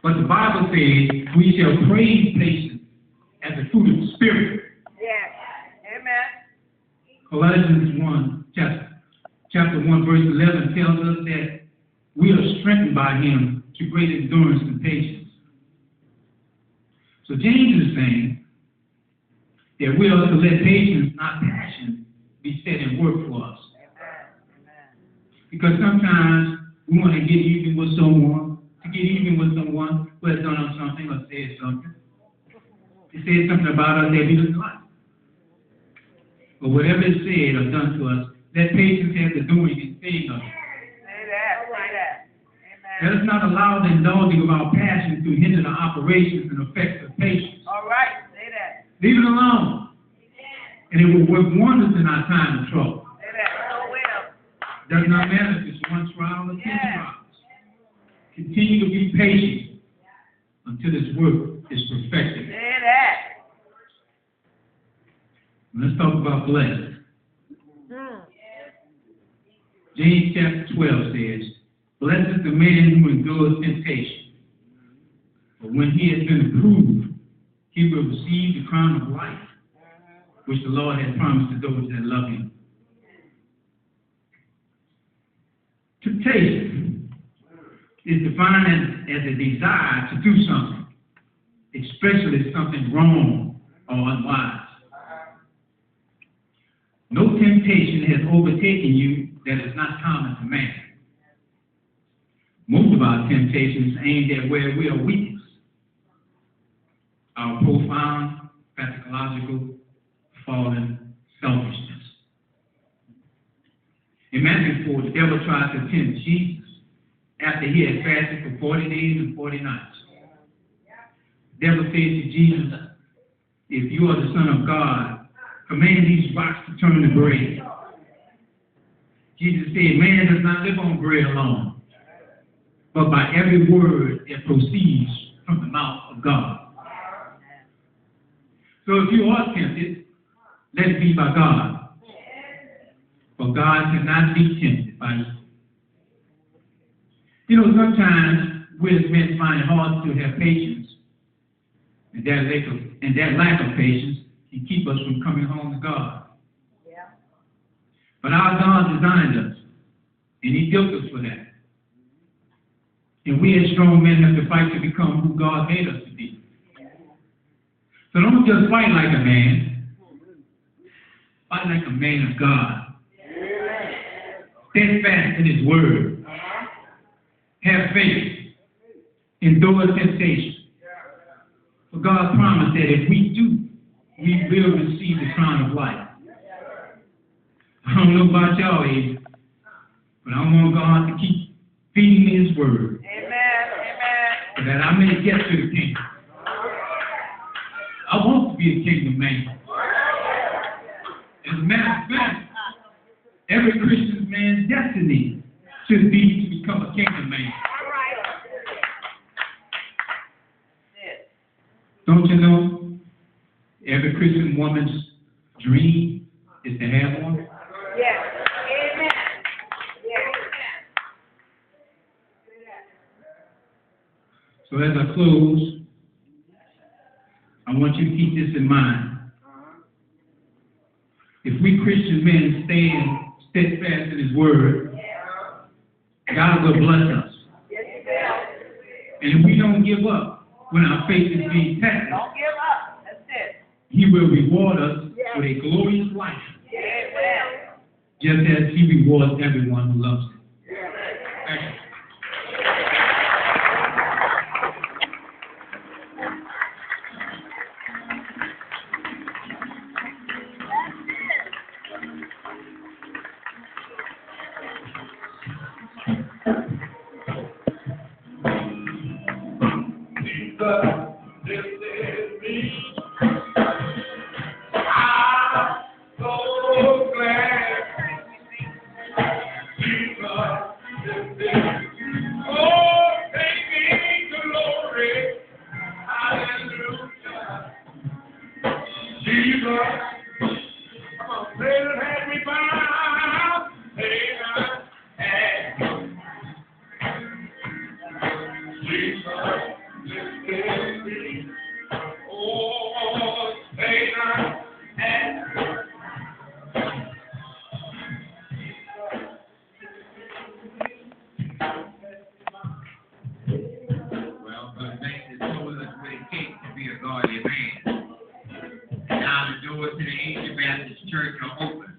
But the Bible says we shall praise patience as the fruit of the Spirit. Yes. Amen. Colossians 1, chapter 1, verse 11 tells us that we are strengthened by him to great endurance and patience. So James is saying that we are to let patience, not passion, be set in work for us. Because sometimes we want to get even with someone, who has done us something or said something. They said something about us that we didn't like. But whatever is said or done to us, let patience have the doing and saying of it. Say that. Say that. Amen. Let us not allow the indulging of our passion to hinder the operations and effects of patience. All right. Say that. Leave it alone. And it will work wonders in our time of trouble. Say that. So well. Does not matter if it's one trial or 10 trials. Continue to be patient until this work is perfected. Say that. Let's talk about blessed. James chapter 12 says, "Blessed is the man who endures temptation. But when he has been approved, he will receive the crown of life, which the Lord has promised to those that love him." Temptation is defined as a desire to do something, especially something wrong or unwise. No temptation has overtaken you that is not common to man. Most of our temptations aimed at where we are weakest. Our profound, pathological, fallen selfishness. In Matthew 4, the devil tried to tempt Jesus after he had fasted for 40 days and 40 nights. The devil said to Jesus, "If you are the Son of God, command these rocks to turn to bread." Jesus said, "Man does not live on bread alone, but by every word that proceeds from the mouth of God." So if you are tempted, let it be by God. For God cannot be tempted by you. You know, sometimes we as men find it hard to have patience, and that lack of patience can keep us from coming home to God. Yeah. But our God designed us, and he built us for that. And we as strong men have to fight to become who God made us to be. So don't just fight like a man. Fight like a man of God. Steadfast in his word. Have faith. Endure temptation. For God promised that if we do, we will receive the crown of life. I don't know about y'all, Abe, but I want God to keep feeding me his word. Amen. Amen. So that I may get to the kingdom. I want to be a kingdom man. As a matter of fact, every Christian man's destiny should be to become a kingdom man. All right. Yes. Don't you know? Every Christian woman's dream is to have one. Yes. Amen. Yes. So as I close, I want you to keep this in mind. If we Christian men stand steadfast in his word, God will bless us. Yes, he will. And if we don't give up when our faith is being tested, Don't give up. That's it. he will reward us with a glorious life, Amen. just as he rewards everyone who loves him. Thank you. Oh, Savior, and well, but Mason told us what it takes to be a godly man. Now the doors to the Ancient Baptist Church are open.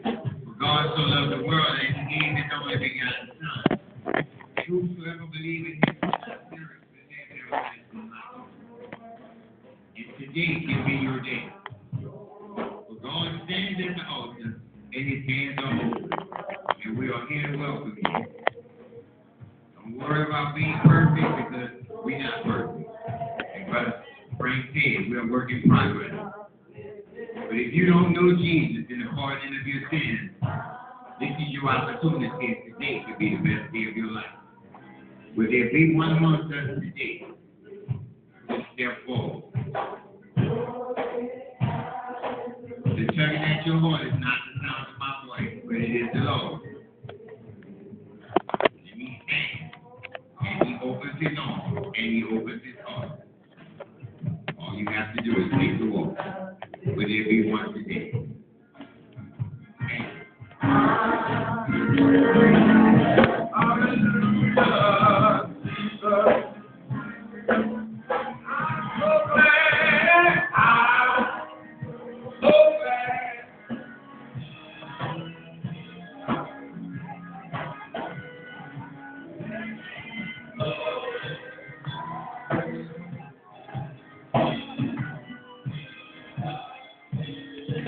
For God so loved the world that he gave his only begotten Son. Whosoever believes in him shall not perish, but have everlasting life. And today can be your day. For God stands at the altar, and his hands are open. And we are here to welcome you. Don't worry about being perfect because we're not perfect. And Brother Frank said, we're a work in progress. But if you don't know Jesus in the pardon of your sins, this is your opportunity today to be the best day of your life. Will there be one amongst us today? Just step forward. Determine that your heart is not the sound of my voice, but it is the Lord. And he stands, and he opens his arms, and he opens his heart. All you have to do is take the walk. Will there be one today? Okay.